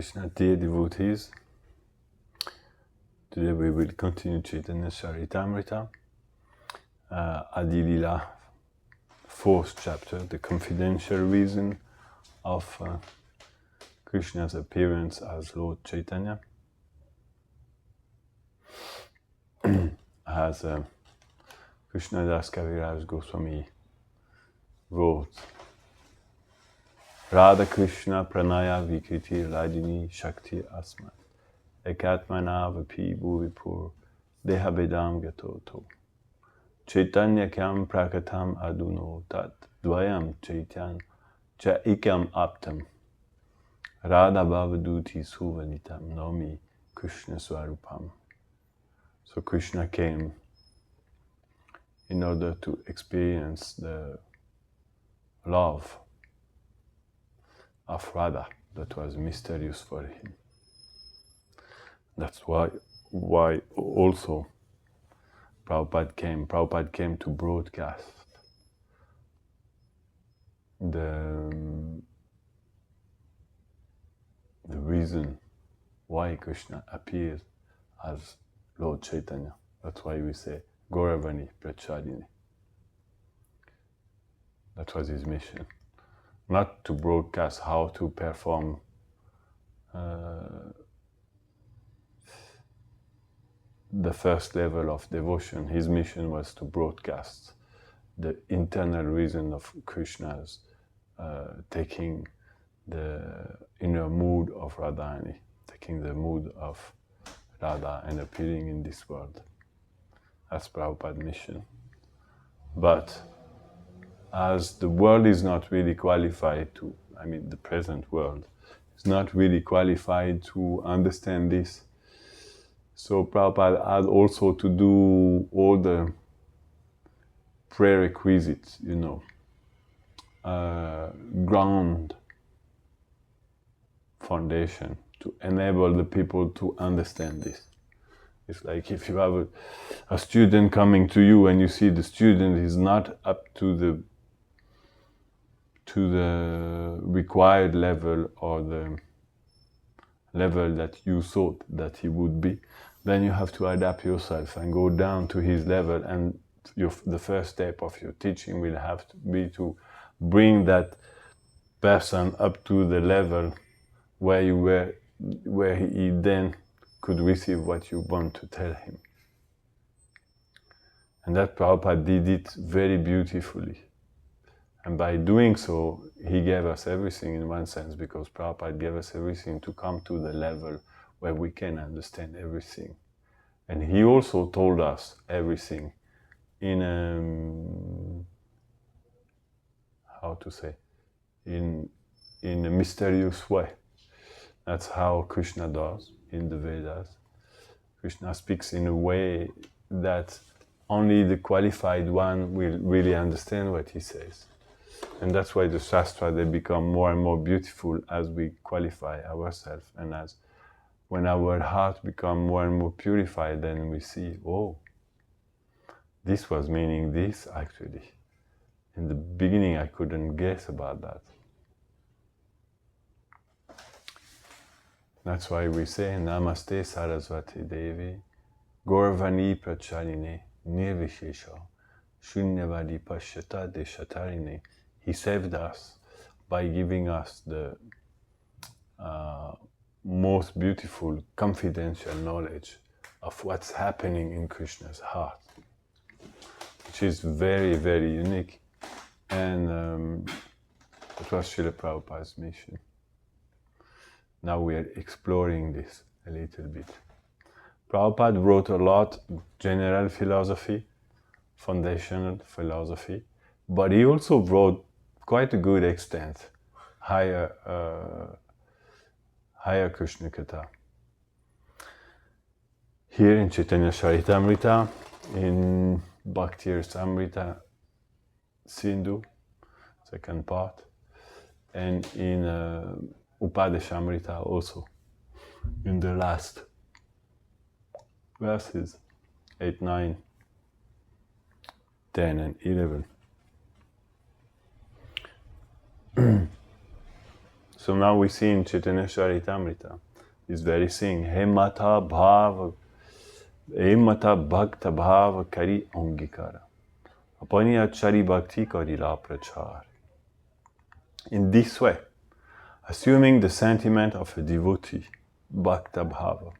Krishna, dear devotees. Today we will continue Chaitanya Charitamrita, Adi Lila, 4th chapter, the confidential reason of Krishna's appearance as Lord Chaitanya. As Krishnadas Kaviraj Goswami wrote, Radha Krishna Pranaya Vikriti Rajini Shakti Asmat Ekatmana Vapi Bhuvipur Dehabedam Gatoto Chaitanya Kyam Prakatam Aduno Tat Dvayam Chaityan Cha Ikam Aptam Radha Bhavaduti Suvanitam Nomi Krishna Swarupam. So Krishna came in order to experience the love of Radha that was mysterious for him. That's why also Prabhupada came. Prabhupada came to broadcast the reason why Krishna appeared as Lord Chaitanya. That's why we say Gauravani Prachadini. That was his mission. Not to broadcast how to perform the first level of devotion. His mission was to broadcast the internal reason of Krishna's taking the inner mood of Radharani, taking the mood of Radha and appearing in this world. That's Prabhupada's mission. But as the world is not really qualified to, the present world is not really qualified to understand this, so Prabhupada had also to do all the prerequisites, ground foundation to enable the people to understand this. It's like if you have a student coming to you and you see the student is not up to the required level or the level that you thought that he would be, then you have to adapt yourself and go down to his level, and the first step of your teaching will have to be to bring that person up to the level where you were, where he then could receive what you want to tell him. And that Prabhupada did it very beautifully. And by doing so, he gave us everything in one sense, because Prabhupada gave us everything to come to the level where we can understand everything. And he also told us everything in in a mysterious way. That's how Krishna does in the Vedas. Krishna speaks in a way that only the qualified one will really understand what he says. And that's why the Shastra, they become more and more beautiful as we qualify ourselves. And as when our heart become more and more purified, then we see, oh, this was meaning this actually. In the beginning, I couldn't guess about that. That's why we say, Namaste Saraswati Devi, Gauravani Prachaline, Nirvishesha, Shunyavadi Pashyata Deshatarine. He saved us by giving us the most beautiful, confidential knowledge of what's happening in Krishna's heart, which is very, very unique. And it was Srila Prabhupada's mission. Now we are exploring this a little bit. Prabhupada wrote a lot, general philosophy, foundational philosophy, but he also wrote quite a good extent, higher Krishna Katha. Here in Chaitanya Charitamrita, in Bhakti Rasamrita Sindhu, second part, and in Upadeshamrita also, in the last verses 8, 9, 10 and 11. So now we see in Chaitanya Charitamrita this very thing, Hemata Bhakta Bhava Kari Angikara. Apani Achari Bhakti Karila Prachar. In this way, assuming the sentiment of a devotee, Bhakta Bhava,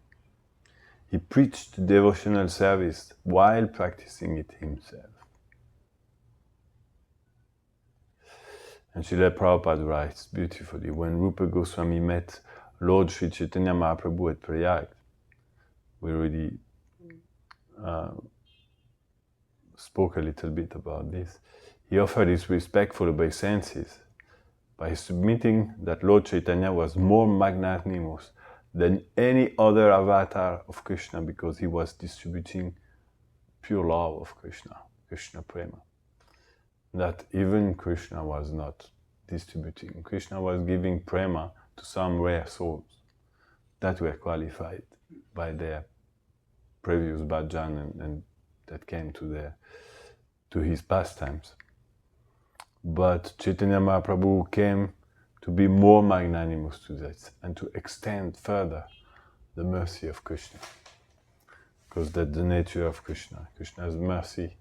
he preached devotional service while practicing it himself. And Srila Prabhupada writes beautifully, when Rupa Goswami met Lord Sri Chaitanya Mahaprabhu at Prayag, we already spoke a little bit about this, he offered his respectful obeisances by submitting that Lord Chaitanya was more magnanimous than any other avatar of Krishna because he was distributing pure love of Krishna, Krishna Prema. That even Krishna was not distributing. Krishna was giving Prema to some rare souls that were qualified by their previous bhajan and that came to his pastimes. But Chaitanya Mahaprabhu came to be more magnanimous to that and to extend further the mercy of Krishna. Because that's the nature of Krishna. Krishna's mercy,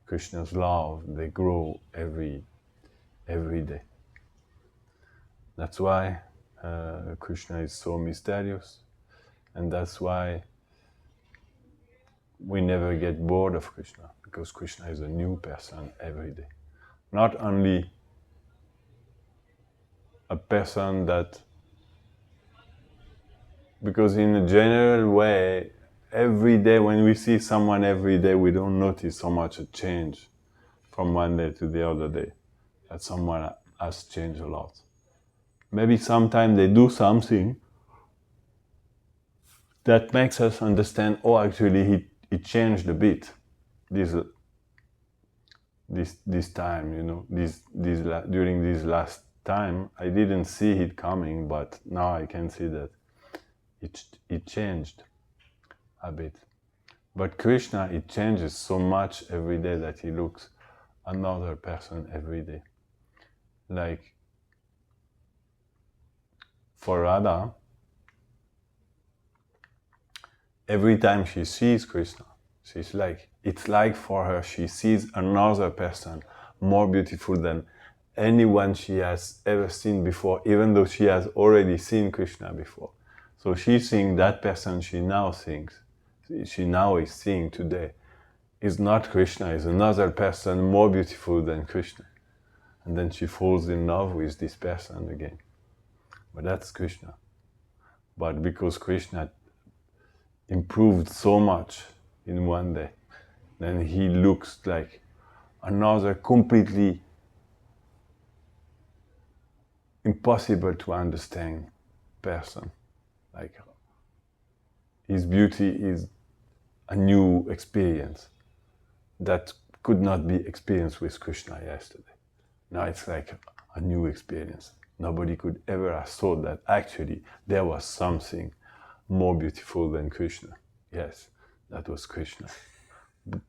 Krishna's love, they grow every day. That's why Krishna is so mysterious, and that's why we never get bored of Krishna, because Krishna is a new person every day. Not only a person that, because in a general way, every day when we see someone every day, we don't notice so much a change from one day to the other day, that someone has changed a lot. Maybe sometimes they do something that makes us understand, oh, actually he changed a bit this time, you know, during this last time, I didn't see it coming, but now I can see that it changed a bit. But Krishna, it changes so much every day that he looks another person every day. Like for Radha, every time she sees Krishna, it's like for her, she sees another person more beautiful than anyone she has ever seen before, even though she has already seen Krishna before. So she's seeing that person she now is seeing today, is not Krishna, is another person more beautiful than Krishna. And then she falls in love with this person again. But that's Krishna. But because Krishna improved so much in one day, then he looks like another completely impossible to understand person. Like his beauty is a new experience that could not be experienced with Krishna yesterday. Now it's like a new experience. Nobody could ever have thought that actually there was something more beautiful than Krishna. Yes, that was Krishna.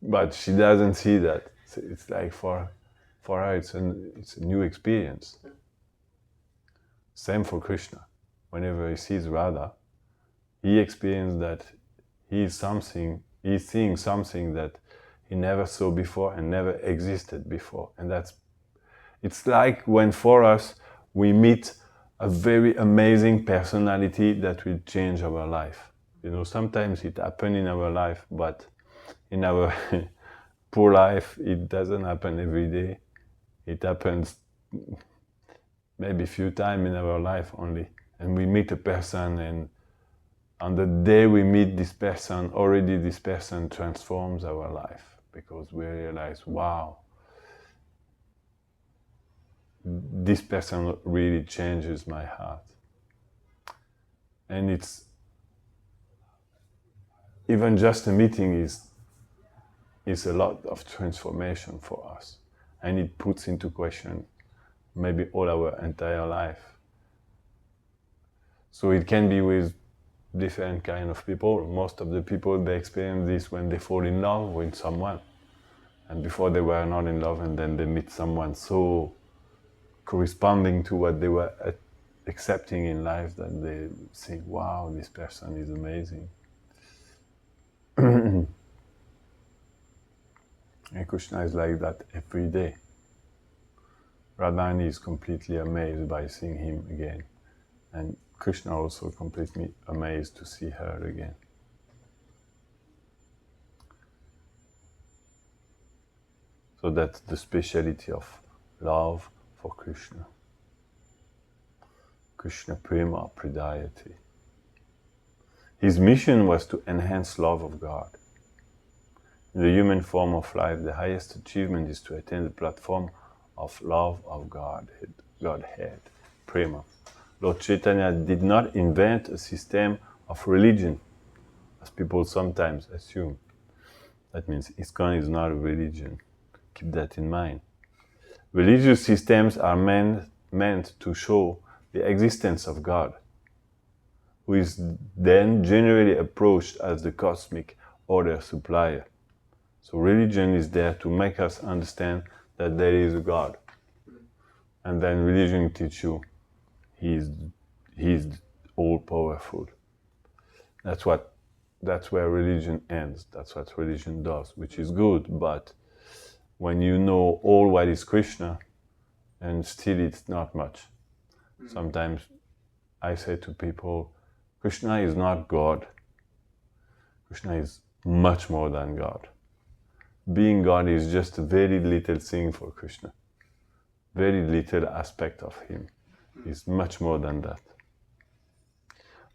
But she doesn't see that. It's like for her, it's a new experience. Same for Krishna. Whenever he sees Radha, he experiences that he's seeing something that he never saw before and never existed before. And it's like when for us, we meet a very amazing personality that will change our life. You know, sometimes it happens in our life, but in our poor life, it doesn't happen every day. It happens maybe a few times in our life only. And we meet a person, and on the day we meet this person, already this person transforms our life, because we realize, wow, this person really changes my heart. And it's even just a meeting is a lot of transformation for us, and it puts into question maybe all our entire life. So it can be with different kind of people. Most of the people, they experience this when they fall in love with someone, and before they were not in love, and then they meet someone so corresponding to what they were accepting in life, that they think, wow, this person is amazing. And Krishna is like that every day. Radharani is completely amazed by seeing him again. And Krishna also completely amazed to see her again. So that's the speciality of love for Krishna. Krishna Prema Pradayati. His mission was to enhance love of God. In the human form of life, the highest achievement is to attain the platform of love of Godhead, Prema. Lord Chaitanya did not invent a system of religion, as people sometimes assume. That means ISKCON is not a religion. Keep that in mind. Religious systems are meant to show the existence of God, who is then generally approached as the cosmic order supplier. So religion is there to make us understand that there is a God. And then religion teaches you He's all-powerful. That's where religion ends. That's what religion does, which is good. But when you know all what is Krishna, and still it's not much. Sometimes I say to people, Krishna is not God. Krishna is much more than God. Being God is just a very little thing for Krishna. Very little aspect of him. He's much more than that.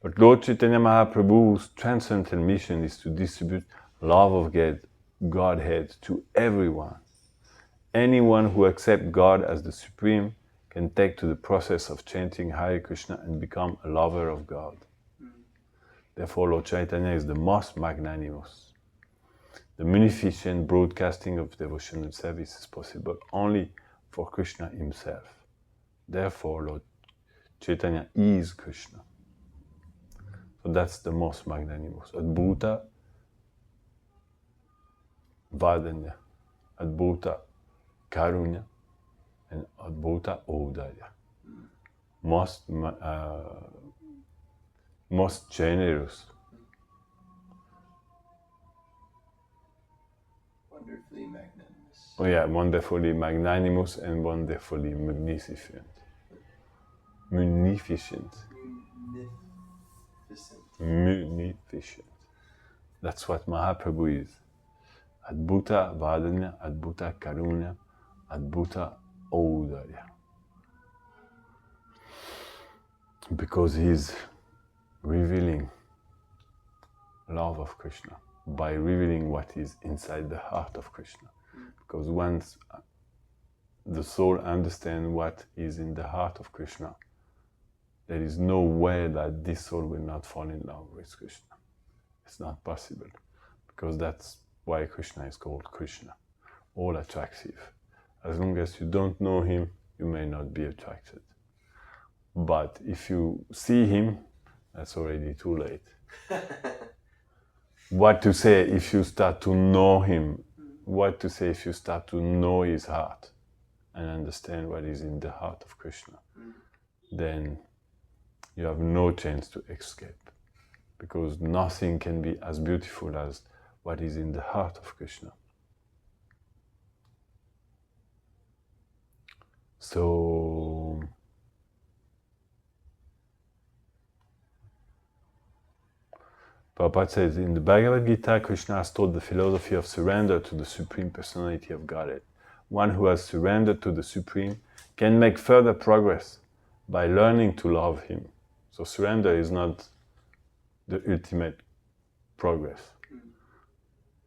But Lord Chaitanya Mahaprabhu's transcendental mission is to distribute love of Godhead to everyone. Anyone who accepts God as the Supreme can take to the process of chanting Hare Krishna and become a lover of God. Therefore, Lord Chaitanya is the most magnanimous. The munificent broadcasting of devotional service is possible only for Krishna himself. Therefore, Lord Chaitanya is Krishna. So that's the most magnanimous. Adbhuta Vadanya, Adbhuta Karunya, and Adbhuta Odaya. Most generous. Wonderfully magnanimous. Oh yeah, wonderfully magnanimous and wonderfully magnificent. Munificent. Munificent. That's what Mahaprabhu is. Adbhuta Vadanya, Adbhuta Karunya, Adbhuta Odaya. Because he's revealing love of Krishna by revealing what is inside the heart of Krishna. Because once the soul understands what is in the heart of Krishna, there is no way that this soul will not fall in love with Krishna. It's not possible. Because that's why Krishna is called Krishna, all attractive. As long as you don't know him, you may not be attracted. But if you see him, that's already too late. What to say if you start to know him? What to say if you start to know his heart and understand what is in the heart of Krishna? Then you have no chance to escape, because nothing can be as beautiful as what is in the heart of Krishna. So Prabhupada says, in the Bhagavad Gita, Krishna has taught the philosophy of surrender to the Supreme Personality of Godhead. One who has surrendered to the Supreme can make further progress by learning to love him. So surrender is not the ultimate progress.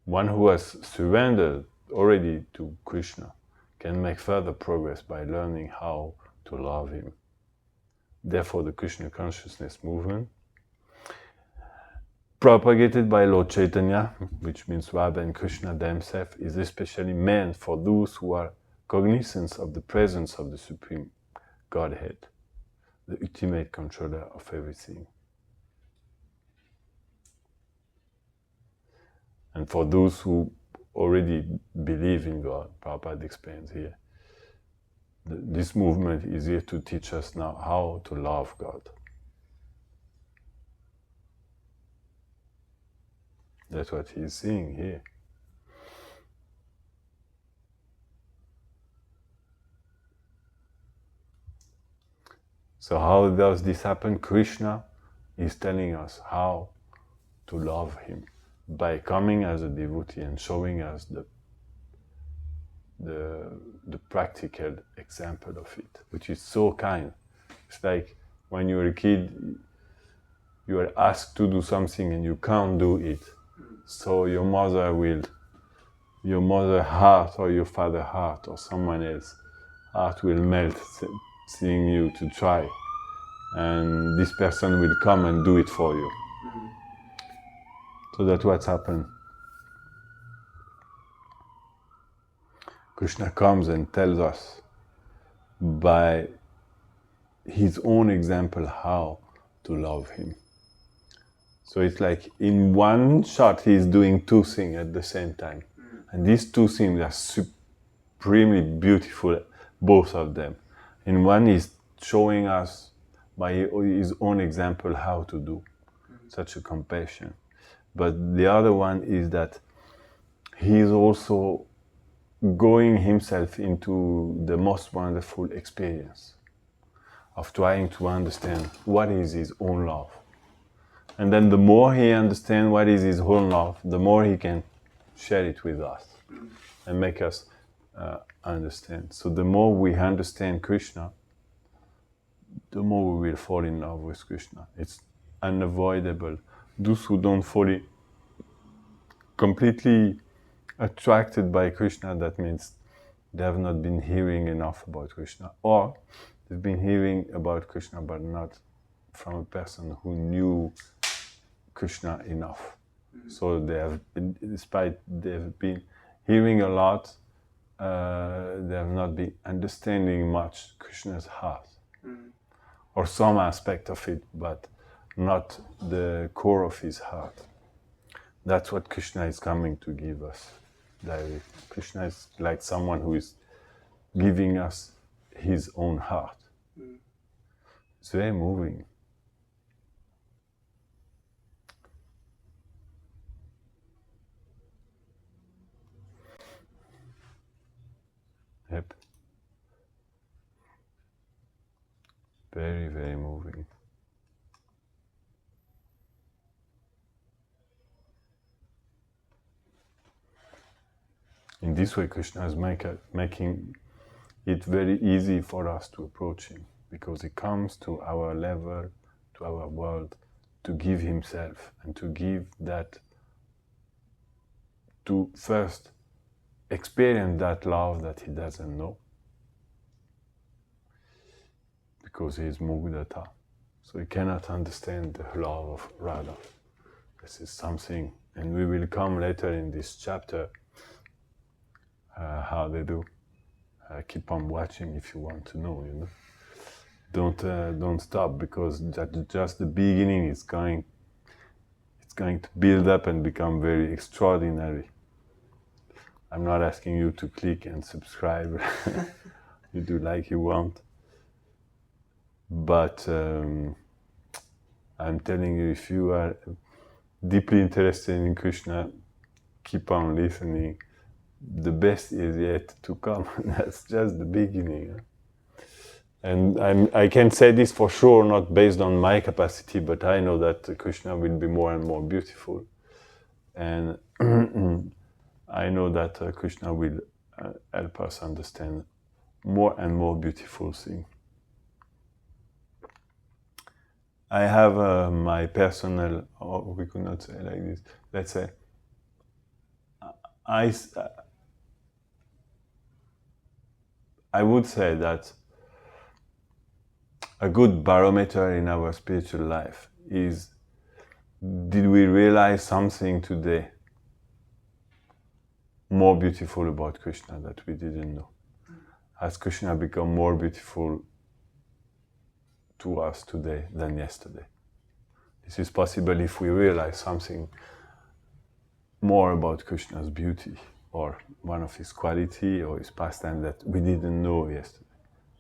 One who has surrendered already to Krishna can make further progress by learning how to love him. Therefore, the Krishna consciousness movement, propagated by Lord Chaitanya, which means Radha and Krishna themselves, is especially meant for those who are cognizant of the presence of the Supreme Godhead, the ultimate controller of everything. And for those who already believe in God, Prabhupada explains here, This movement is here to teach us now how to love God. That's what he's saying here. So how does this happen? Krishna is telling us how to love him by coming as a devotee and showing us the practical example of it, which is so kind. It's like when you're a kid, you are asked to do something and you can't do it. So your mother heart or your father heart or someone else heart will melt seeing you to try. And this person will come and do it for you. So that's what's happened. Krishna comes and tells us by his own example how to love him. So it's like in one shot he's doing two things at the same time. And these two things are supremely beautiful, both of them. In one he's showing us by his own example how to do such a compassion. But the other one is that he is also going himself into the most wonderful experience of trying to understand what is his own love. And then the more he understands what is his own love, the more he can share it with us and make us understand. So the more we understand Krishna, the more we will fall in love with Krishna. It's unavoidable. Those who don't fall completely attracted by Krishna, that means they have not been hearing enough about Krishna, or they've been hearing about Krishna but not from a person who knew Krishna enough. So they have, despite they've been hearing a lot, they have not been understanding much Krishna's heart, or some aspect of it, but not the core of his heart. That's what Krishna is coming to give us. Krishna is like someone who is giving us his own heart. It's very moving. Yep. Very, very moving. In this way, Krishna is making it very easy for us to approach him, because he comes to our level, to our world, to give himself and to give that, to first experience that love that he doesn't know, because he is Mugdata. So he cannot understand the love of Radha. This is something, and we will come later in this chapter how they do. Keep on watching if you want to know, you know. Don't stop, because just the beginning is going to build up and become very extraordinary. I'm not asking you to click and subscribe. You do like you want. But I'm telling you, if you are deeply interested in Krishna, keep on listening. The best is yet to come. That's just the beginning. And I can say this for sure, not based on my capacity, but I know that Krishna will be more and more beautiful. And I know that Krishna will help us understand more and more beautiful things. I have my personal, or we could not say like this, let's say, I would say that a good barometer in our spiritual life is, did we realize something today more beautiful about Krishna that we didn't know? Has Krishna become more beautiful to us today than yesterday? This is possible if we realize something more about Krishna's beauty, or one of his quality or his pastime that we didn't know yesterday.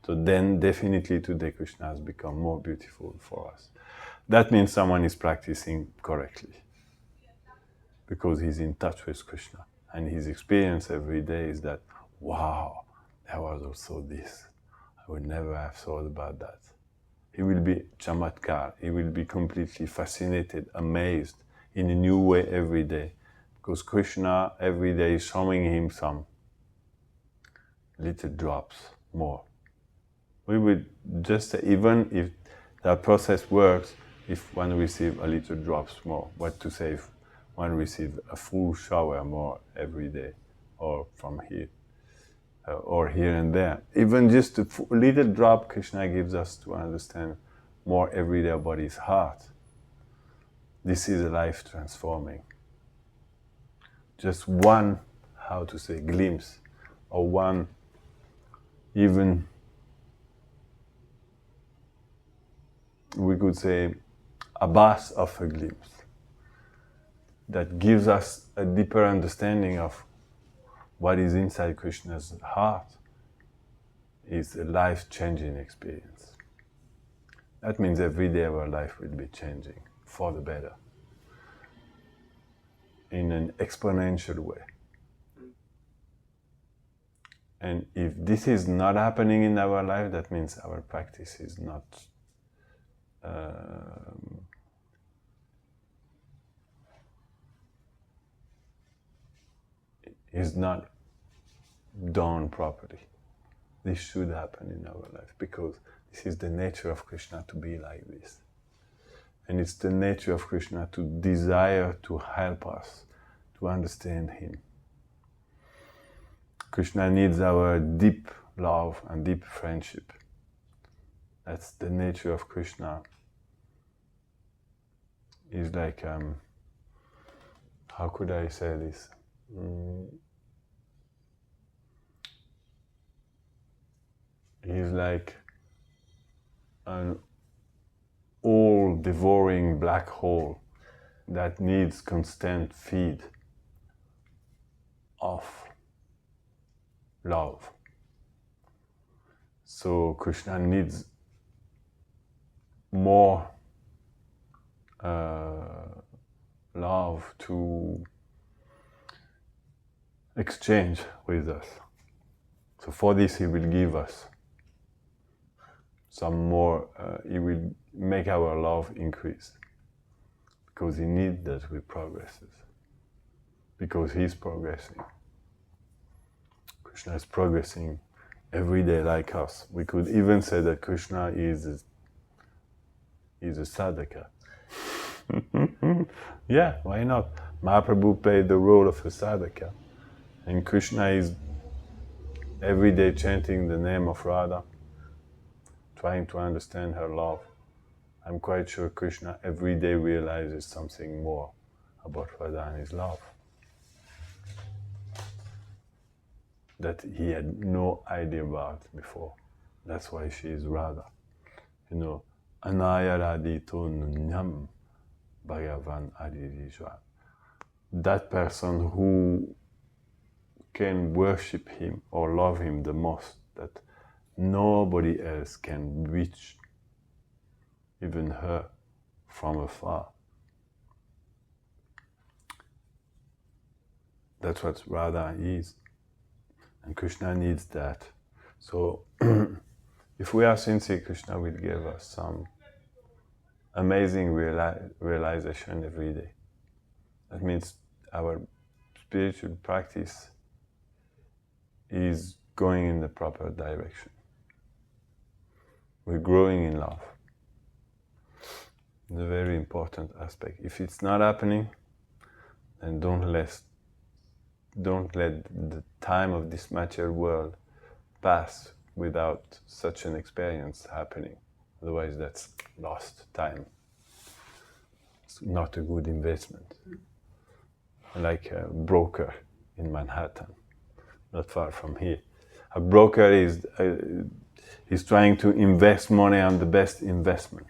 So then definitely today Krishna has become more beautiful for us. That means someone is practicing correctly because he's in touch with Krishna. And his experience every day is that, wow, there was also this. I would never have thought about that. He will be chamatkar. He will be completely fascinated, amazed in a new way every day. Because Krishna every day is showing him some little drops more. We would just say, even if that process works, if one receives a little drops more, what to say if one receives a full shower more every day, or from here, or here and there. Even just a little drop Krishna gives us to understand more every day about his heart. This is a life transforming. Just one, how to say, glimpse, or one even, we could say, a bath of a glimpse that gives us a deeper understanding of what is inside Krishna's heart is a life-changing experience. That means every day our life will be changing for the better in an exponential way. And if this is not happening in our life, that means our practice is not done properly. This should happen in our life because this is the nature of Krishna to be like this. And it's the nature of Krishna to desire to help us to understand him. Krishna needs our deep love and deep friendship. That's the nature of Krishna. He's like, how could I say this? He's like an all-devouring black hole that needs constant feed of love. So Krishna needs more love to exchange with us. So for this he will give us some more, he will make our love increase because he needs that we progresses, because he's progressing. Krishna is progressing every day like us. We could even say that Krishna is a sadhaka. Yeah, why not? Mahaprabhu played the role of a sadhaka, and Krishna is every day chanting the name of Radha, trying to understand her love. I'm quite sure Krishna every day realizes something more about Radha and his love that he had no idea about before. That's why she is Radha. You know, Anaya Radhito Nunyam Bhagavan Adivijwa. That person who can worship him or love him the most, that nobody else can reach, even her, from afar. That's what Radha is. And Krishna needs that. So if we are sincere, Krishna will give us some amazing realization every day. That means our spiritual practice is going in the proper direction. We're growing in love. It's a very important aspect. If it's not happening, then don't let the time of this material world pass without such an experience happening. Otherwise, that's lost time. It's not a good investment. Like a broker in Manhattan, not far from here. A broker is trying to invest money on the best investment,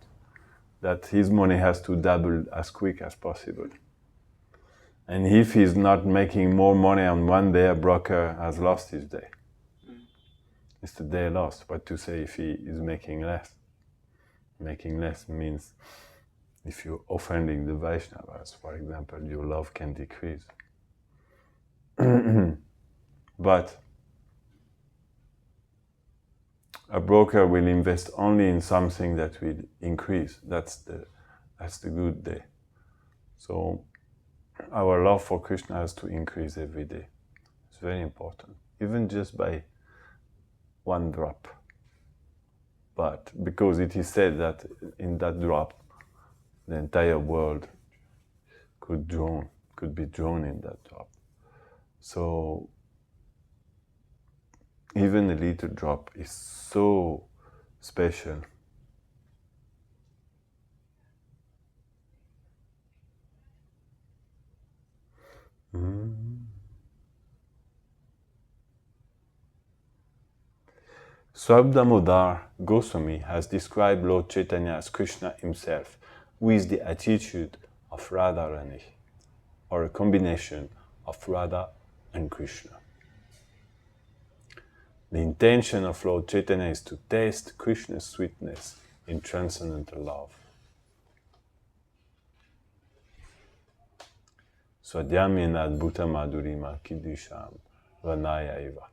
that his money has to double as quick as possible. And if he's not making more money on one day, a broker has lost his day. It's the day lost. What to say if he is making less? Making less means if you're offending the Vaishnavas, for example, your love can decrease. But a broker will invest only in something that will increase. That's the good day. So our love for Krishna has to increase every day. It's very important, even just by 1 drop. But because it is said that in that drop, the entire world could be drawn in that drop. So even a little drop is so special. Swabdamodar Goswami has described Lord Chaitanya as Krishna himself, with the attitude of Radharani, or a combination of Radha and Krishna. The intention of Lord Chaitanya is to taste Krishna's sweetness in transcendental love. Swadhyamena adbhuta madhurima kidisham vanaya eva.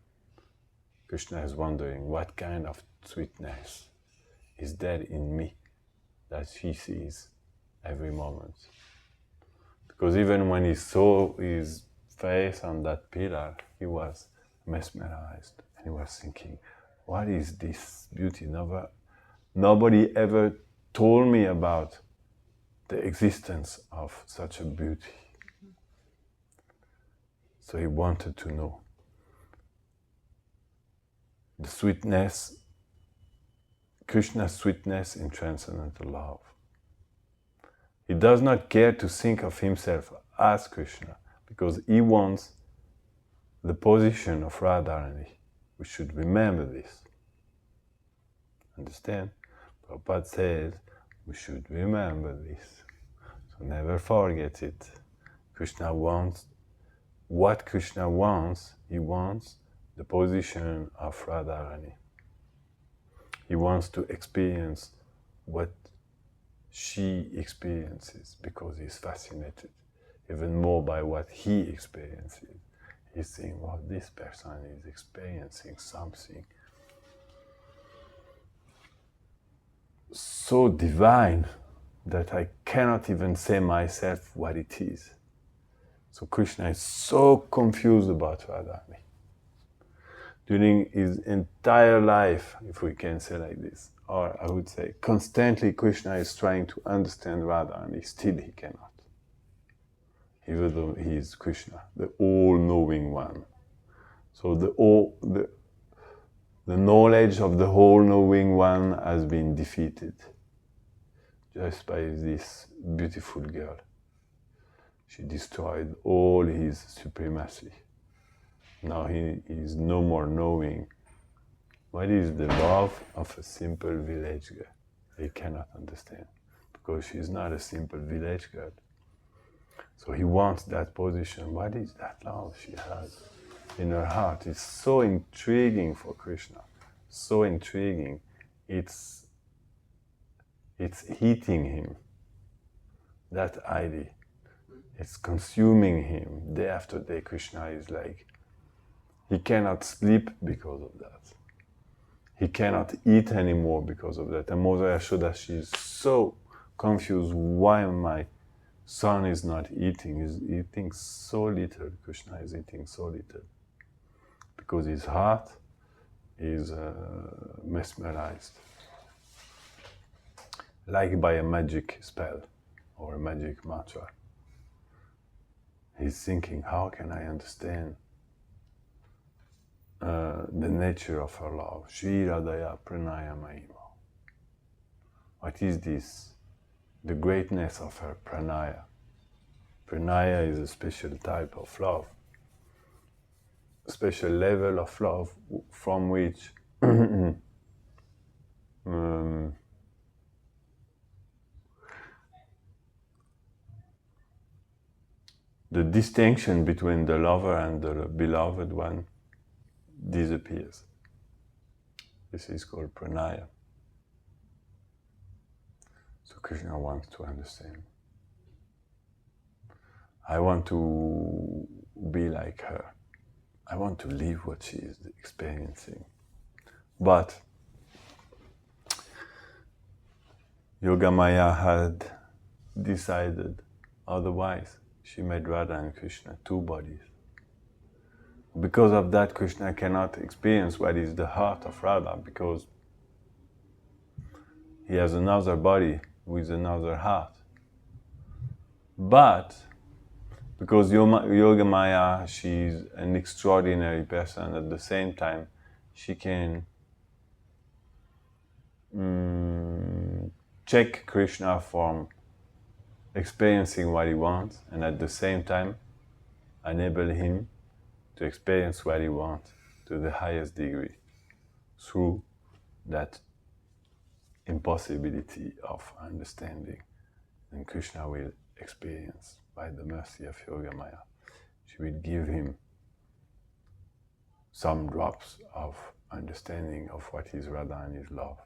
Krishna is wondering, what kind of sweetness is there in me that he sees every moment? Because even when he saw his face on that pillar, he was mesmerized. And he was thinking, what is this beauty? Nobody ever told me about the existence of such a beauty. So he wanted to know the sweetness, Krishna's sweetness in transcendental love. He does not care to think of himself as Krishna, because he wants the position of Radharani. We should remember this. Understand? Prabhupada says we should remember this. So never forget it. Krishna wants what Krishna wants. He wants the position of Radharani. He wants to experience what she experiences because he's fascinated even more by what he experiences. He's saying, well, this person is experiencing something so divine that I cannot even say myself what it is. So Krishna is so confused about Radharani. During his entire life, if we can say like this, or I would say constantly Krishna is trying to understand Radharani, still he cannot. Even though he is Krishna, the all-knowing one. So the knowledge of the all-knowing one has been defeated just by this beautiful girl. She destroyed all his supremacy. Now he is no more knowing what is the love of a simple village girl. He cannot understand because she is not a simple village girl. So he wants that position. What is that love she has in her heart? It's so intriguing for Krishna. So intriguing. It's eating him. That idea. It's consuming him. Day after day, Krishna is like, he cannot sleep because of that. He cannot eat anymore because of that. And Mother Yashoda, she is so confused. Why my son is not eating? He's eating so little. Krishna is eating so little. Because his heart is mesmerized. Like by a magic spell or a magic mantra. He's thinking, how can I understand the nature of her love? Shri Radhaya Pranaya Mahima. What is this? The greatness of her pranaya. Pranaya is a special type of love, a special level of love from which the distinction between the lover and the beloved one disappears. This is called pranaya. So Krishna wants to understand. I want to be like her. I want to live what she is experiencing. But Yogamaya had decided otherwise. She made Radha and Krishna two bodies. Because of that, Krishna cannot experience what is the heart of Radha, because he has another body with another heart. But because Yogamaya, she's an extraordinary person, at the same time, she can check Krishna from experiencing what he wants, and at the same time, enable him to experience what he wants to the highest degree through that impossibility of understanding. And Krishna will experience by the mercy of Yogamaya. She will give him some drops of understanding of what is Radha and his love.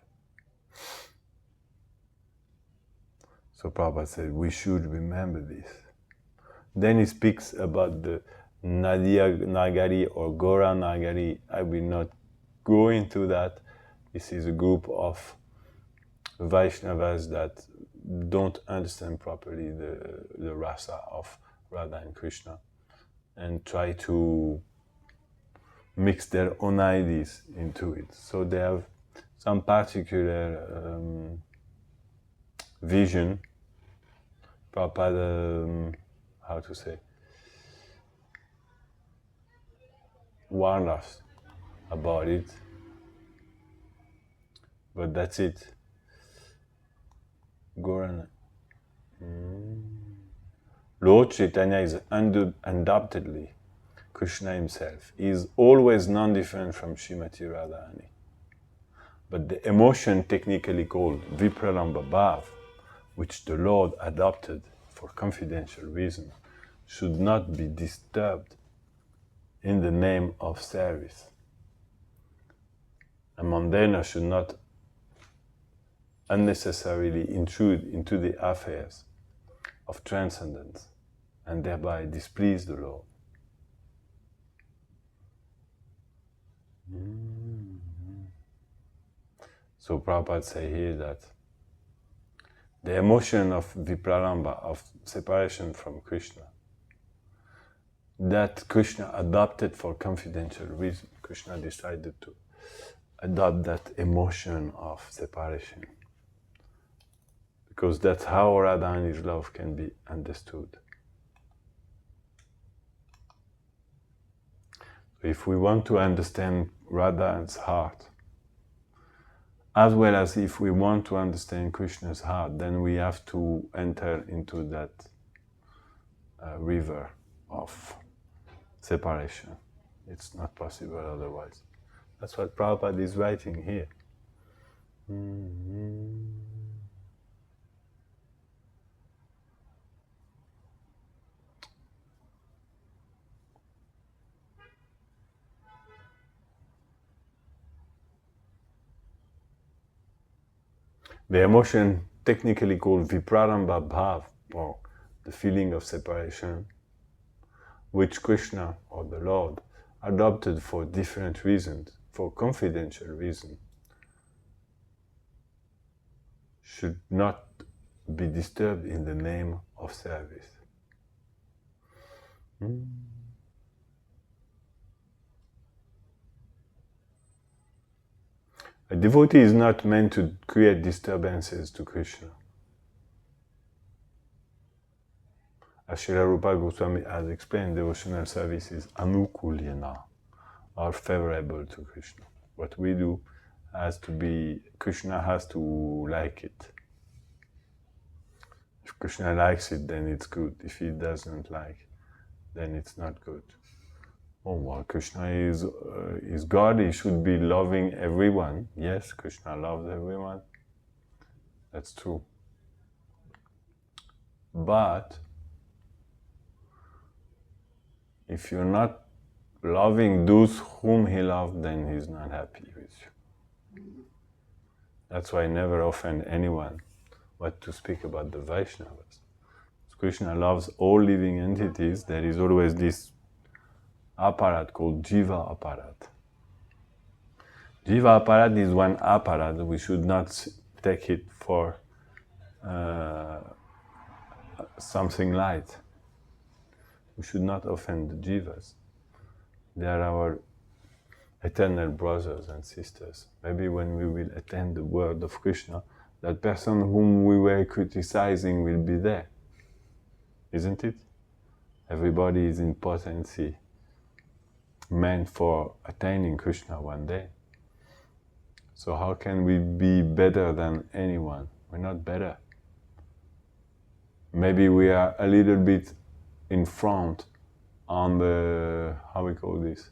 So Prabhupada said, we should remember this. Then he speaks about the Nadia Nagari or Gaura Nagari. I will not go into that. This is a group of Vaishnavas that don't understand properly the rasa of Radha and Krishna and try to mix their own ideas into it. So they have some particular vision. Prabhupada, how to say, warned us about it. But that's it. Gaura. Lord Chaitanya is undoubtedly Krishna himself. He is always non-different from Srimati Radharani. But the emotion technically called Vipralamba Bhav, which the Lord adopted for confidential reasons, should not be disturbed in the name of service. A mondainer should not unnecessarily intrude into the affairs of transcendence and thereby displease the Lord. So Prabhupada say here that the emotion of Vipralamba, of separation from Krishna, that Krishna adopted for confidential reason. Krishna decided to adopt that emotion of separation, because that's how Radha and his love can be understood. If we want to understand Radha's heart, as well as if we want to understand Krishna's heart, then we have to enter into that river of separation. It's not possible otherwise. That's what Prabhupada is writing here. The emotion technically called Viprarambha Bhav, or the feeling of separation, which Krishna, or the Lord, adopted for different reasons, for confidential reasons, should not be disturbed in the name of service. A devotee is not meant to create disturbances to Krishna. As Srila Rupa Goswami has explained, devotional service is anukulyana, are favorable to Krishna. What we do has to be, Krishna has to like it. If Krishna likes it, then it's good. If he doesn't like, then it's not good. Oh, well, Krishna is God, he should be loving everyone. Yes, Krishna loves everyone. That's true. But if you're not loving those whom he loves, then he's not happy with you. That's why I never offend anyone what to speak about the Vaishnavas. Krishna loves all living entities. There is always this apparat called Jiva apparat. Jiva apparat is one apparat. We should not take it for something light. We should not offend the Jivas. They are our eternal brothers and sisters. Maybe when we will attend the word of Krishna, that person whom we were criticizing will be there. Isn't it? Everybody is in potency meant for attaining Krishna one day. So how can we be better than anyone? We're not better. Maybe we are a little bit in front on the, how we call this?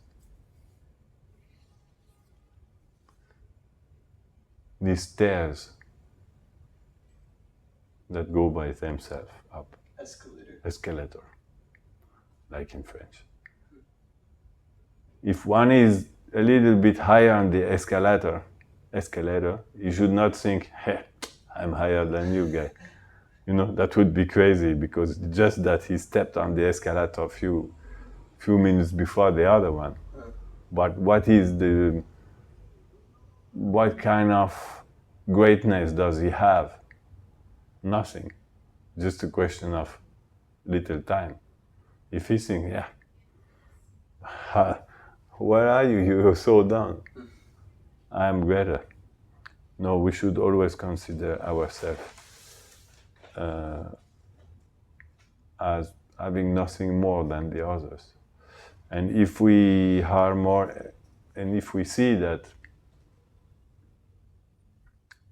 These stairs that go by themselves up. Escalator, like in French. If one is a little bit higher on the escalator, you should not think, hey, I'm higher than you, guy. You know, that would be crazy, because just that he stepped on the escalator a few minutes before the other one. But what kind of greatness does he have? Nothing. Just a question of little time. If he thinks, yeah, where are you? You're so down. I am greater. No, we should always consider ourselves as having nothing more than the others. And if we are more, and if we see that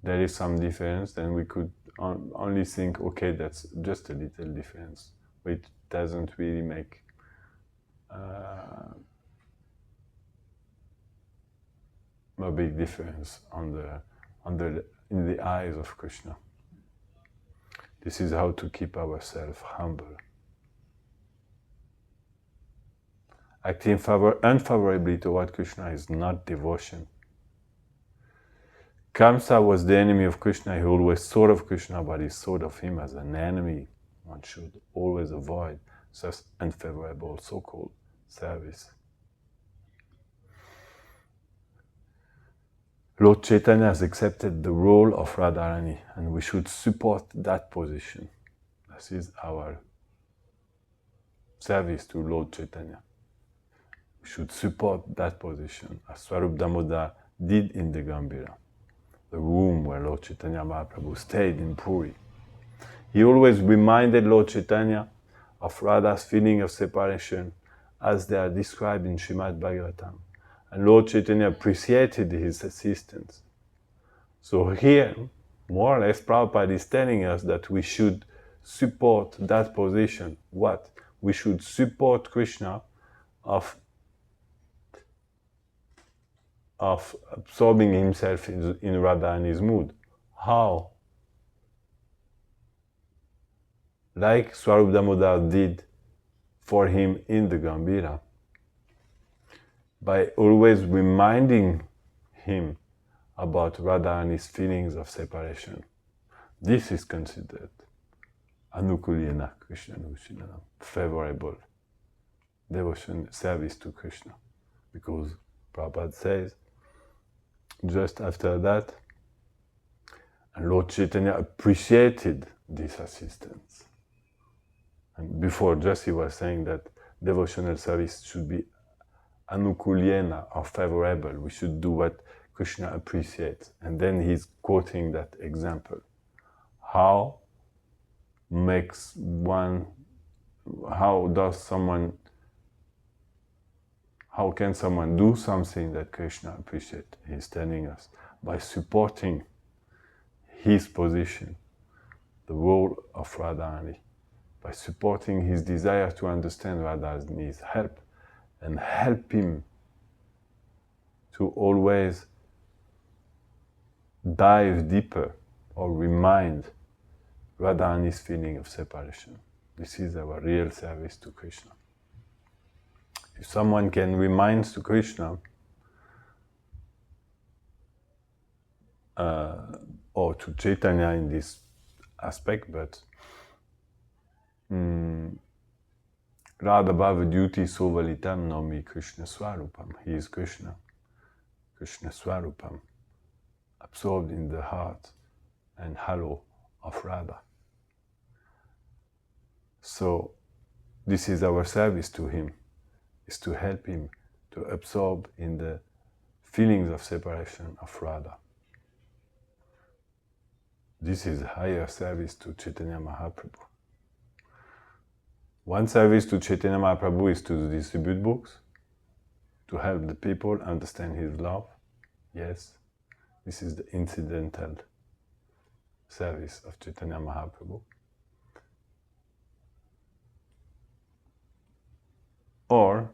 there is some difference, then we could only think, okay, that's just a little difference. It doesn't really make a big difference in the eyes of Krishna. This is how to keep ourselves humble. Acting unfavorably toward Krishna is not devotion. Kamsa was the enemy of Krishna. He always thought of Krishna, but he thought of him as an enemy. One should always avoid such unfavorable so-called service. Lord Chaitanya has accepted the role of Radharani, and we should support that position. This is our service to Lord Chaitanya. We should support that position, as Swarup Damodar did in the Gambhira, the room where Lord Chaitanya Mahaprabhu stayed in Puri. He always reminded Lord Chaitanya of Radha's feeling of separation as they are described in Srimad Bhagavatam. And Lord Chaitanya appreciated his assistance. So here, more or less, Prabhupada is telling us that we should support that position. What? We should support Krishna of absorbing himself in Radharani's mood. How? Like Swarup Damodar did for him in the Gambhira, by always reminding him about Radharani's feelings of separation. This is considered anukulyena Krishna Nushinanam, favorable devotion, service to Krishna. Because Prabhupada says, just after that, and Lord Chaitanya appreciated this assistance. And before, just he was saying that devotional service should be anukulyena, or favorable. We should do what Krishna appreciates. And then he's quoting that example. How can someone do something that Krishna appreciates? He's telling us by supporting his position, the role of Radharani, by supporting his desire to understand Radharani's help, and help him to always dive deeper or remind Radharani's feeling of separation. This is our real service to Krishna. If someone can remind to Krishna or to Chaitanya in this aspect, but Radha Bhava Duty Sovalitam Nomi Krishna Swarupam. He is Krishna, Krishna Swarupam, absorbed in the heart and halo of Radha. So this is our service to him, is to help him to absorb in the feelings of separation of Radha. This is higher service to Chaitanya Mahaprabhu. One service to Chaitanya Mahaprabhu is to distribute books, to help the people understand his love. Yes, this is the incidental service of Chaitanya Mahaprabhu. Or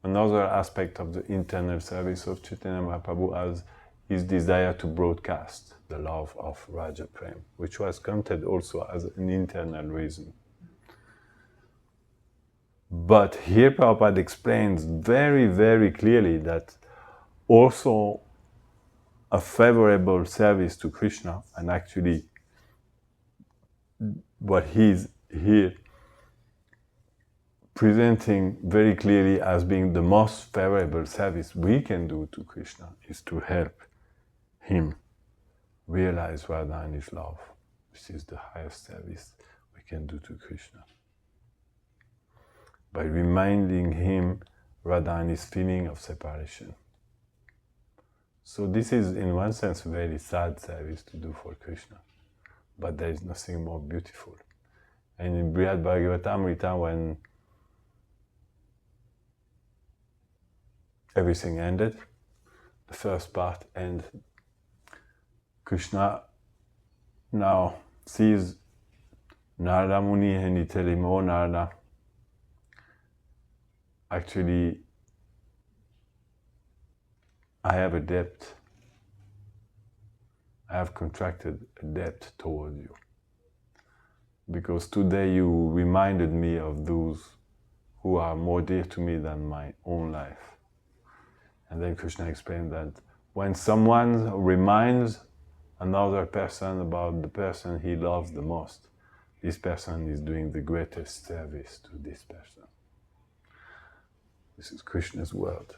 another aspect of the internal service of Chaitanya Mahaprabhu as his desire to broadcast the love of Raja Prem, which was counted also as an internal reason. But here Prabhupada explains very, very clearly that also a favorable service to Krishna, and actually what he's here presenting very clearly as being the most favorable service we can do to Krishna is to help him realize Radha and his love. This is the highest service we can do to Krishna. By reminding him Radha and his feeling of separation. So this is in one sense a very sad service to do for Krishna, but there is nothing more beautiful. And in Brihad Bhagavatamrita, when everything ended, the first part ended, Krishna now sees Narada Muni and he tells him, "Oh Narada, actually I have a debt. I have contracted a debt toward you. Because today you reminded me of those who are more dear to me than my own life." And then Krishna explained that when someone reminds another person about the person he loves the most, this person is doing the greatest service to this person. This is Krishna's word,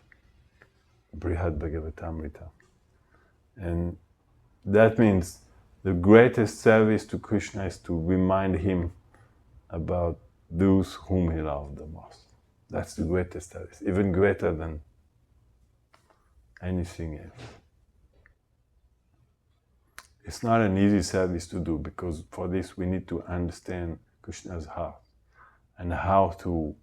Brihad Bhagavatamrita. And that means the greatest service to Krishna is to remind him about those whom he loved the most. That's the greatest service, even greater than anything else. It's not an easy service to do, because for this we need to understand Krishna's heart and how to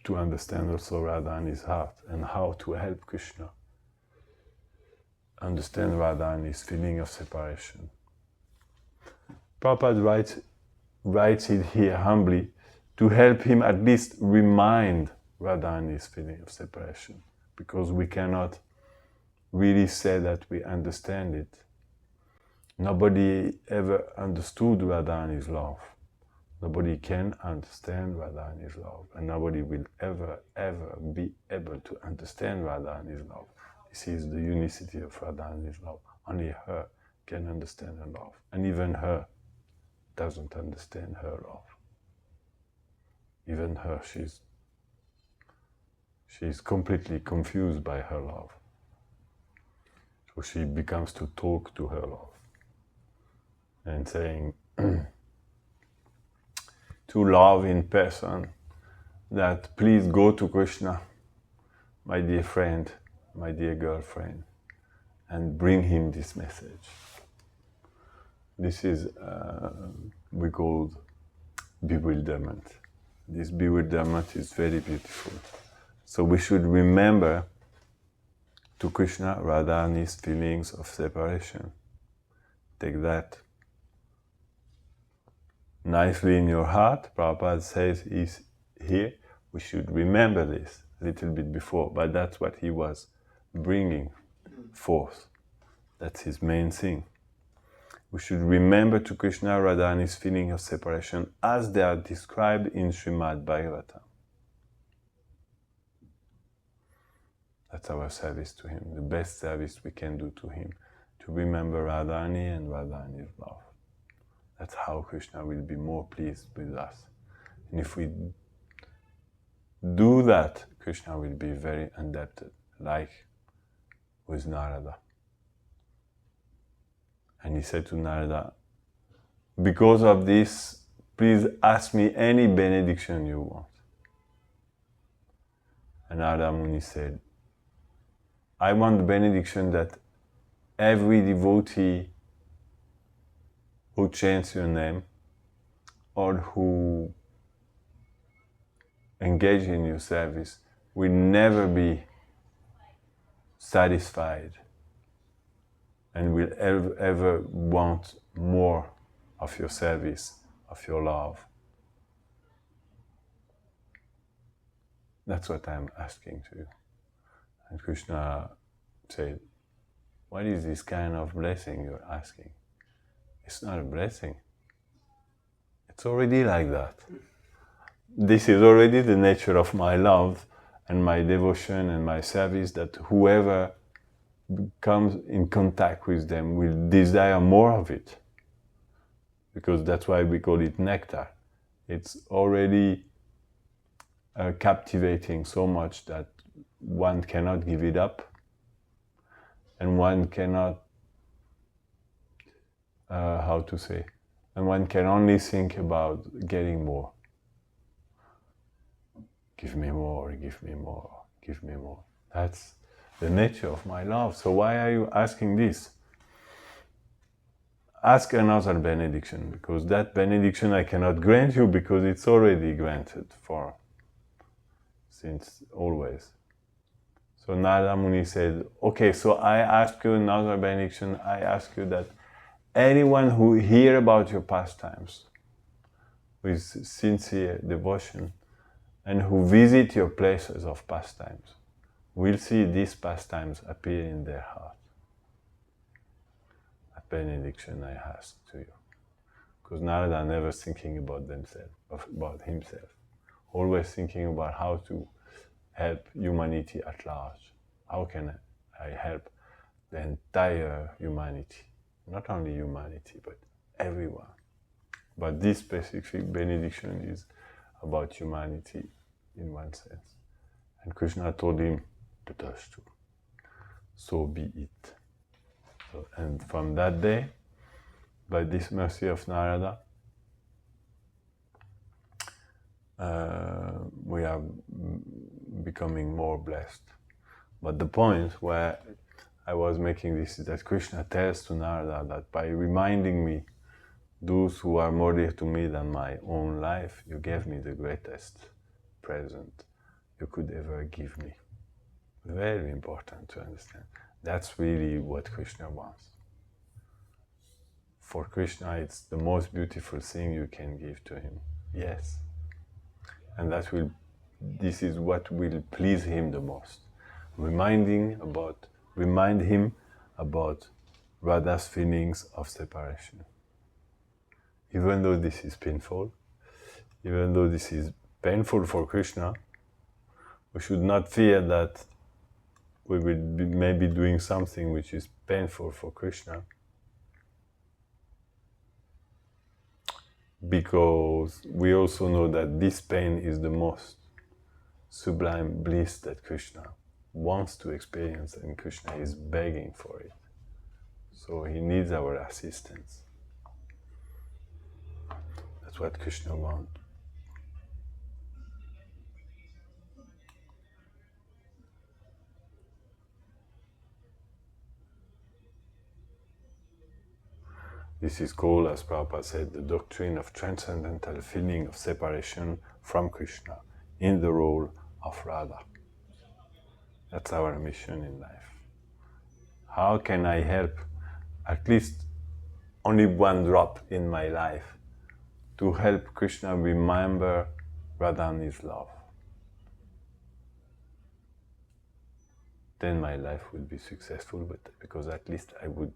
understand also Radha and his heart, and how to help Krishna understand Radha and his feeling of separation. Prabhupada writes it here humbly to help him at least remind Radha and his feeling of separation, because we cannot really say that we understand it. Nobody ever understood Radha and his love. Nobody can understand Radha and his love, and nobody will ever be able to understand Radha and his love. This is the unicity of Radha and his love. Only her can understand her love, and even her doesn't understand her love. Even her, she's completely confused by her love. So she becomes to talk to her love and saying to love in person that please go to Krishna, my dear friend, my dear girlfriend, and bring him this message. This is we call bewilderment. This bewilderment is very beautiful. So we should remember to Krishna Radha and his feelings of separation. Take that nicely in your heart. Prabhupada says is here, we should remember this a little bit before, but that's what he was bringing forth. That's his main thing. We should remember to Krishna Radha and his feeling of separation as they are described in Srimad Bhagavatam. That's our service to him, the best service we can do to him, to remember Radharani and Radharani's love. That's how Krishna will be more pleased with us. And if we do that, Krishna will be very indebted, like with Narada. And he said to Narada, because of this, please ask me any benediction you want. And Narada Muni said, I want the benediction that every devotee who chants your name or who engage in your service will never be satisfied and will ever want more of your service, of your love. That's what I'm asking to you. And Krishna said, what is this kind of blessing you're asking? It's not a blessing. It's already like that. This is already the nature of my love and my devotion and my service, that whoever comes in contact with them will desire more of it. Because that's why we call it nectar. It's already captivating so much that one cannot give it up, and one cannot, and one can only think about getting more. Give me more, give me more, give me more. That's the nature of my love. So why are you asking this? Ask another benediction, because that benediction I cannot grant you, because it's already granted for since always. So Narada Muni said, okay, so I ask you another benediction. I ask you that anyone who hear about your pastimes with sincere devotion and who visit your places of pastimes will see these pastimes appear in their heart. A benediction I ask to you. Because Narada never thinking about himself, always thinking about how to help humanity at large. How can I help the entire humanity? Not only humanity, but everyone. But this specific benediction is about humanity in one sense. And Krishna told him, Tatastu, so be it. So, and from that day, by this mercy of Narada, we are becoming more blessed. But the point where I was making this is that Krishna tells to Narada that by reminding me those who are more dear to me than my own life, you gave me the greatest present you could ever give me. Very important to understand. That's really what Krishna wants. For Krishna, it's the most beautiful thing you can give to him. Yes. And this is what will please him the most. Remind him about Radha's feelings of separation. Even though this is painful, even though this is painful for Krishna, we should not fear that we will be maybe doing something which is painful for Krishna, because we also know that this pain is the most sublime bliss that Krishna wants to experience, and Krishna is begging for it. So he needs our assistance. That's what Krishna wants. This is called, as Prabhupada said, the doctrine of transcendental feeling of separation from Krishna in the role of Radha. That's our mission in life. How can I help at least only one drop in my life to help Krishna remember Radharani's love? Then my life would be successful, but because at least I would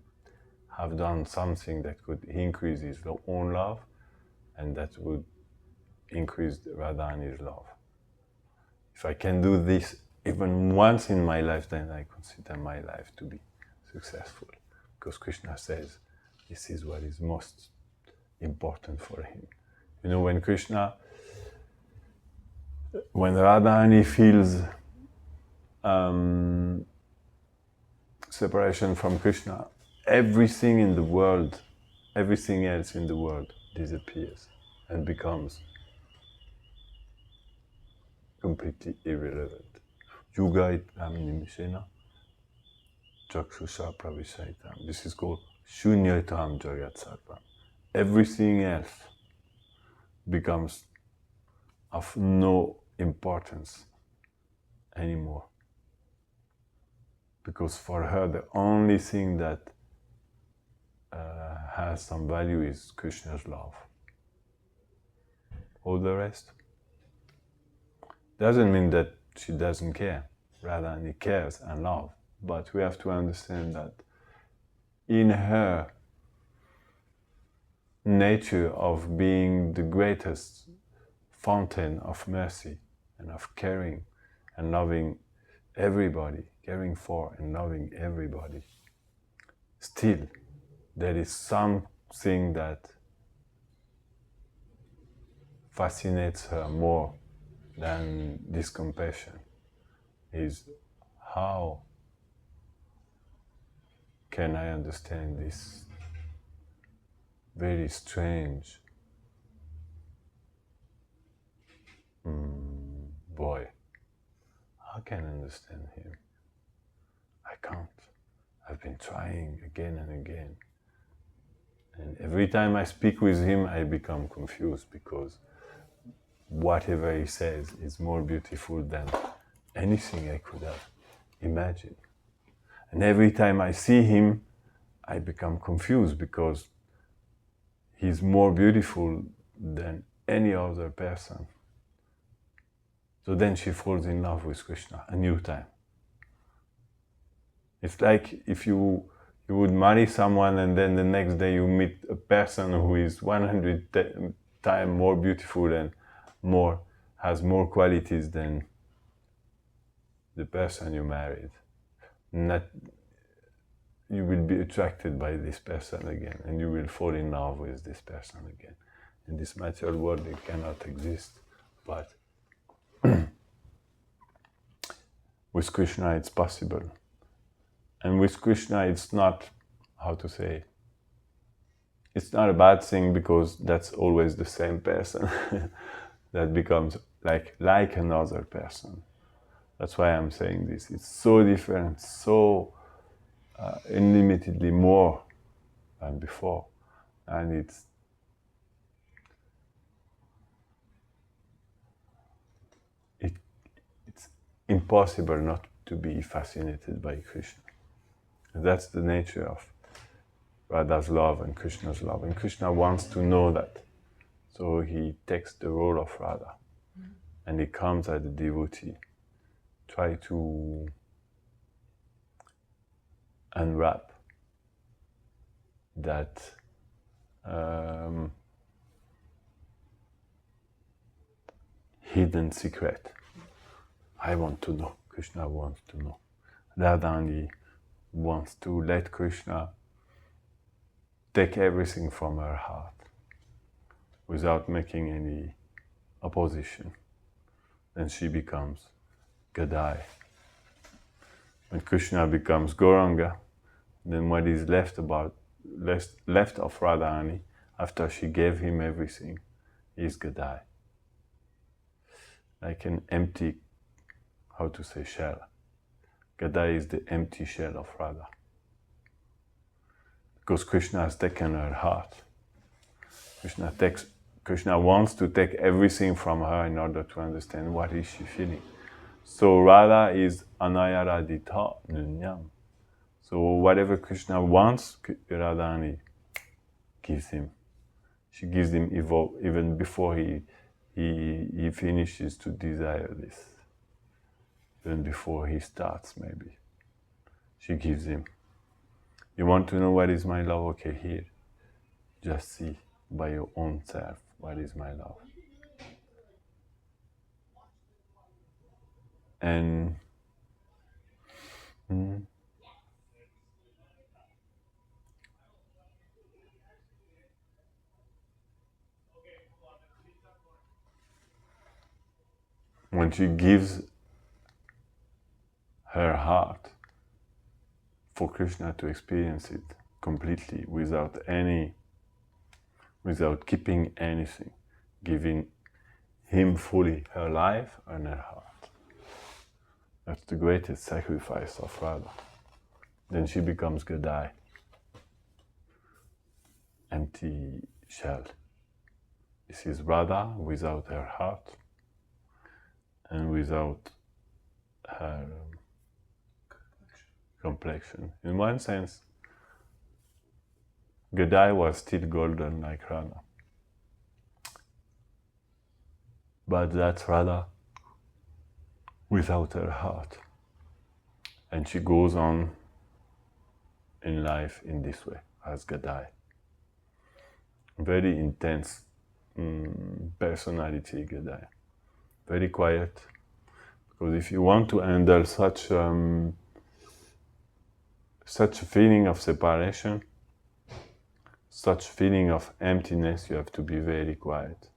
have done something that could increase his own love, and that would increase Radharani's love. If I can do this even once in my life, then I consider my life to be successful. Because Krishna says this is what is most important for him. You know, when Radharani feels separation from Krishna, everything in the world, everything else in the world disappears and becomes completely irrelevant. Yuga itam nimishena chakshusha pravisaitam. This is called shunyatam jagat sarvam. Everything else becomes of no importance anymore. Because for her, the only thing that has some value is Krishna's love. All the rest doesn't mean that she doesn't care. Rather, she cares and loves. But we have to understand that in her nature of being the greatest fountain of mercy and of caring and loving everybody, caring for and loving everybody, still there is something that fascinates her more than this compassion, is how can I understand this very strange boy? How can I understand him? I can't. I've been trying again and again. And every time I speak with him, I become confused because whatever he says is more beautiful than anything I could have imagined. And every time I see him, I become confused because he's more beautiful than any other person. So then she falls in love with Krishna a new time. It's like if you would marry someone and then the next day you meet a person who is 100 times more beautiful and has more qualities than the person you married. You will be attracted by this person again and you will fall in love with this person again. In this material world it cannot exist, but with Krishna it's possible. And with Krishna it's not, it's not a bad thing because that's always the same person that becomes like another person. That's why I'm saying this. It's so different, so unlimitedly more than before. And it's impossible not to be fascinated by Krishna. And that's the nature of Radha's love and Krishna's love. And Krishna wants to know that. So he takes the role of Radha. And he comes as a devotee, try to unwrap that hidden secret. I want to know. Krishna wants to know. Radharani wants to let Krishna take everything from her heart without making any opposition. Then she becomes Gadai. When Krishna becomes Gauranga, then what is left of Radharani after she gave him everything is Gadai. Like an empty, shell. Gadai is the empty shell of Radha. Because Krishna has taken her heart. Krishna wants to take everything from her in order to understand what is she feeling. So Radha is anayaradita nunyam. So whatever Krishna wants, Radharani gives him. She gives him even before he finishes to desire this. Even before he starts, maybe. She gives him. You want to know what is my love? Okay, here. Just see by your own self what is my love. And Mm. When she gives her heart for Krishna to experience it completely without keeping anything, giving him fully her life and her heart. That's the greatest sacrifice of Radha. Then she becomes Gadai, empty shell. This is Radha without her heart and without her complexion. In one sense, Gadai was still golden like Radha. But that's Radha without her heart. And she goes on in life in this way, as Gadai. Very intense personality, Gadai. Very quiet. Because if you want to handle such a feeling of separation, such feeling of emptiness, you have to be very quiet.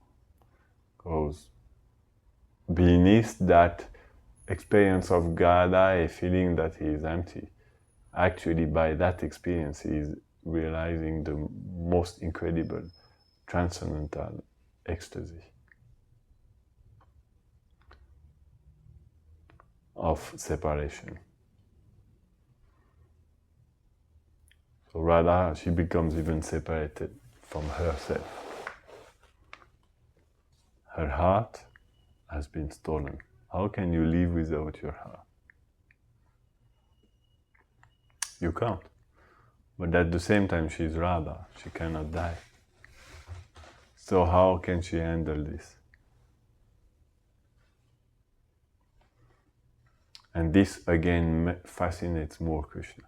Because beneath that experience of Gadai, feeling that he is empty, actually by that experience he is realizing the most incredible transcendental ecstasy of separation. So Radha, she becomes even separated from herself. Her heart has been stolen. How can you live without your heart? You can't. But at the same time, she is Radha. She cannot die. So how can she handle this? And this again fascinates more Krishna.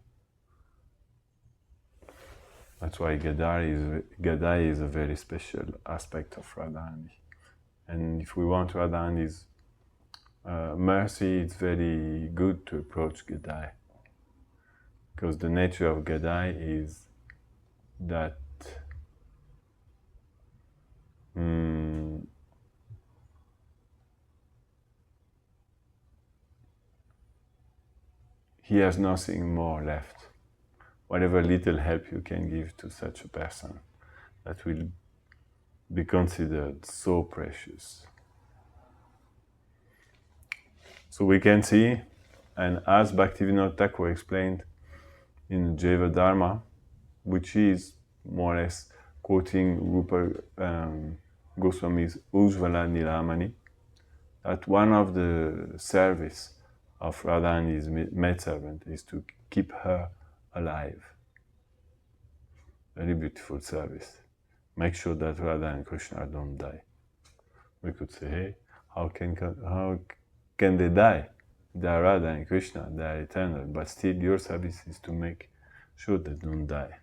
That's why Gadai is a very special aspect of Radharani. And if we want Radharani's mercy, it's very good to approach Gadai. Because the nature of Gadai is that he has nothing more left. Whatever little help you can give to such a person, that will be considered so precious. So we can see, and as Bhaktivinoda Thakur explained in Jaiva Dharma, which is more or less quoting Rupa Goswami's Ujjvala Nilamani, that one of the service of Radharani's maidservant is to keep her alive. Very beautiful service. Make sure that Radha and Krishna don't die. We could say, hey, how can they die? They are Radha and Krishna, they are eternal, but still your service is to make sure they don't die.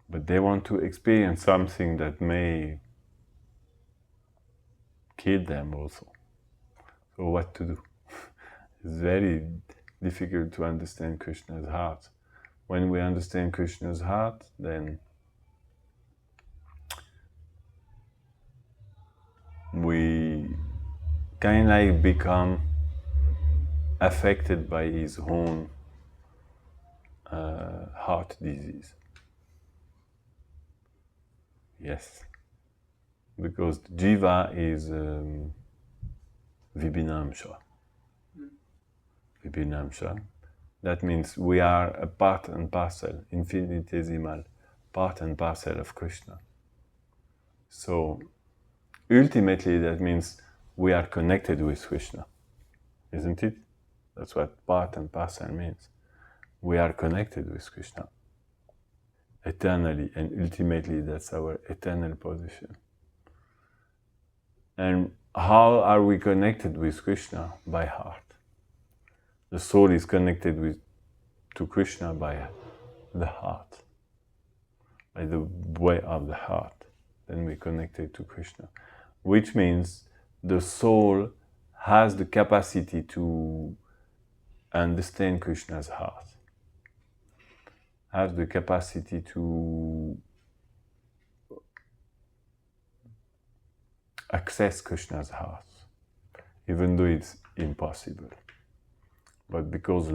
But they want to experience something that may kill them also. So what to do? It's very difficult to understand Krishna's heart. When we understand Krishna's heart, then we kind of like become affected by his own heart disease. Yes. Because Jiva is Vibhinamsha. Vibhinamsha. That means we are a part and parcel, infinitesimal part and parcel of Krishna. So ultimately that means we are connected with Krishna, isn't it? That's what part and parcel means. We are connected with Krishna eternally, and ultimately that's our eternal position. And how are we connected with Krishna? By heart. The soul is connected to Krishna by the heart, by the way of the heart. Then we're connected to Krishna, which means the soul has the capacity to understand Krishna's heart, have the capacity to access Krishna's heart, even though it's impossible. But because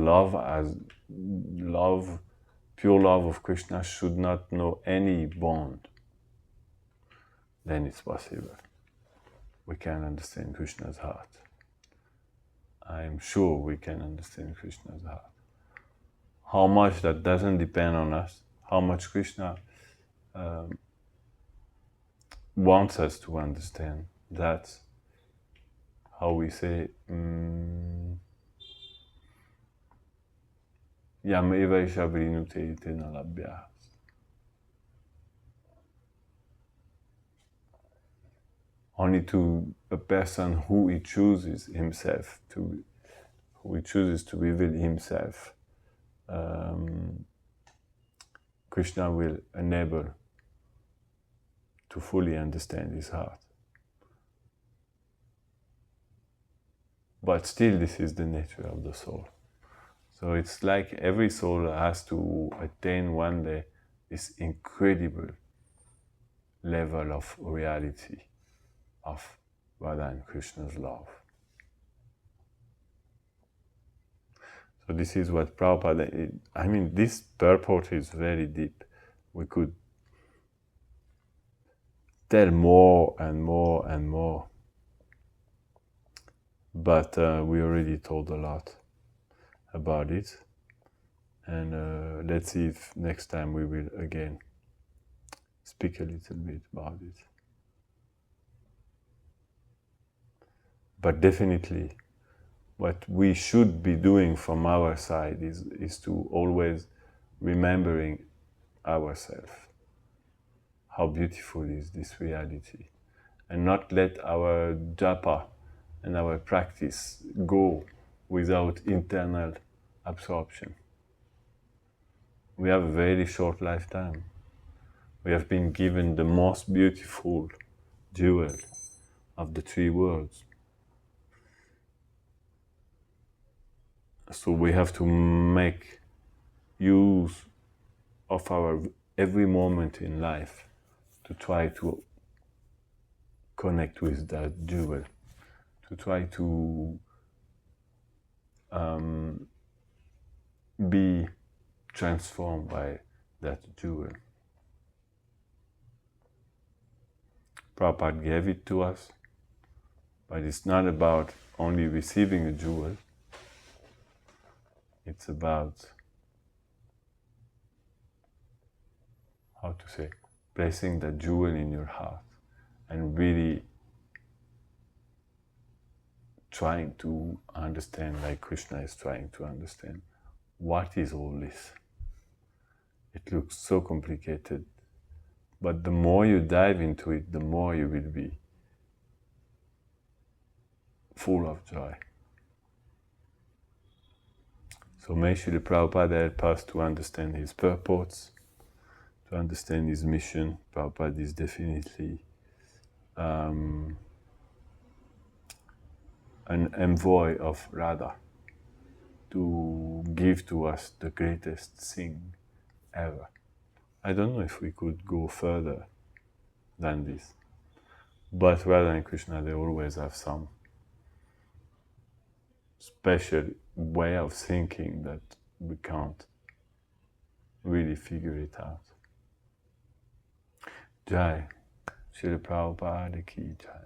pure love of Krishna should not know any bond, then it's possible. We can understand Krishna's heart. I am sure we can understand Krishna's heart. How much, that doesn't depend on us. How much Krishna wants us to understand. That's how we say, Yam eva isha vrinute tena labhyas. Only to a person who he chooses himself to, who he chooses to reveal himself, Krishna will enable to fully understand his heart. But still, this is the nature of the soul. So it's like every soul has to attain one day this incredible level of reality of Radha and Krishna's love. So this is what Prabhupada, this purport is very deep. We could tell more and more and more, but we already told a lot about it. And let's see if next time we will again speak a little bit about it. But definitely, what we should be doing from our side is to always remembering ourselves. How beautiful is this reality. And not let our japa and our practice go without internal absorption. We have a very short lifetime. We have been given the most beautiful jewel of the three worlds. So we have to make use of our every moment in life to try to connect with that jewel, to try to be transformed by that jewel. Prabhupada gave it to us, but it's not about only receiving a jewel. It's about, placing that jewel in your heart and really trying to understand, like Krishna is trying to understand, what is all this? It looks so complicated, but the more you dive into it, the more you will be full of joy. So may Srila Prabhupada help us to understand his purports, to understand his mission. Prabhupada is definitely an envoy of Radha to give to us the greatest thing ever. I don't know if we could go further than this, but Radha and Krishna, they always have some special way of thinking that we can't really figure it out. Jai. Srila Prabhupada ki jai.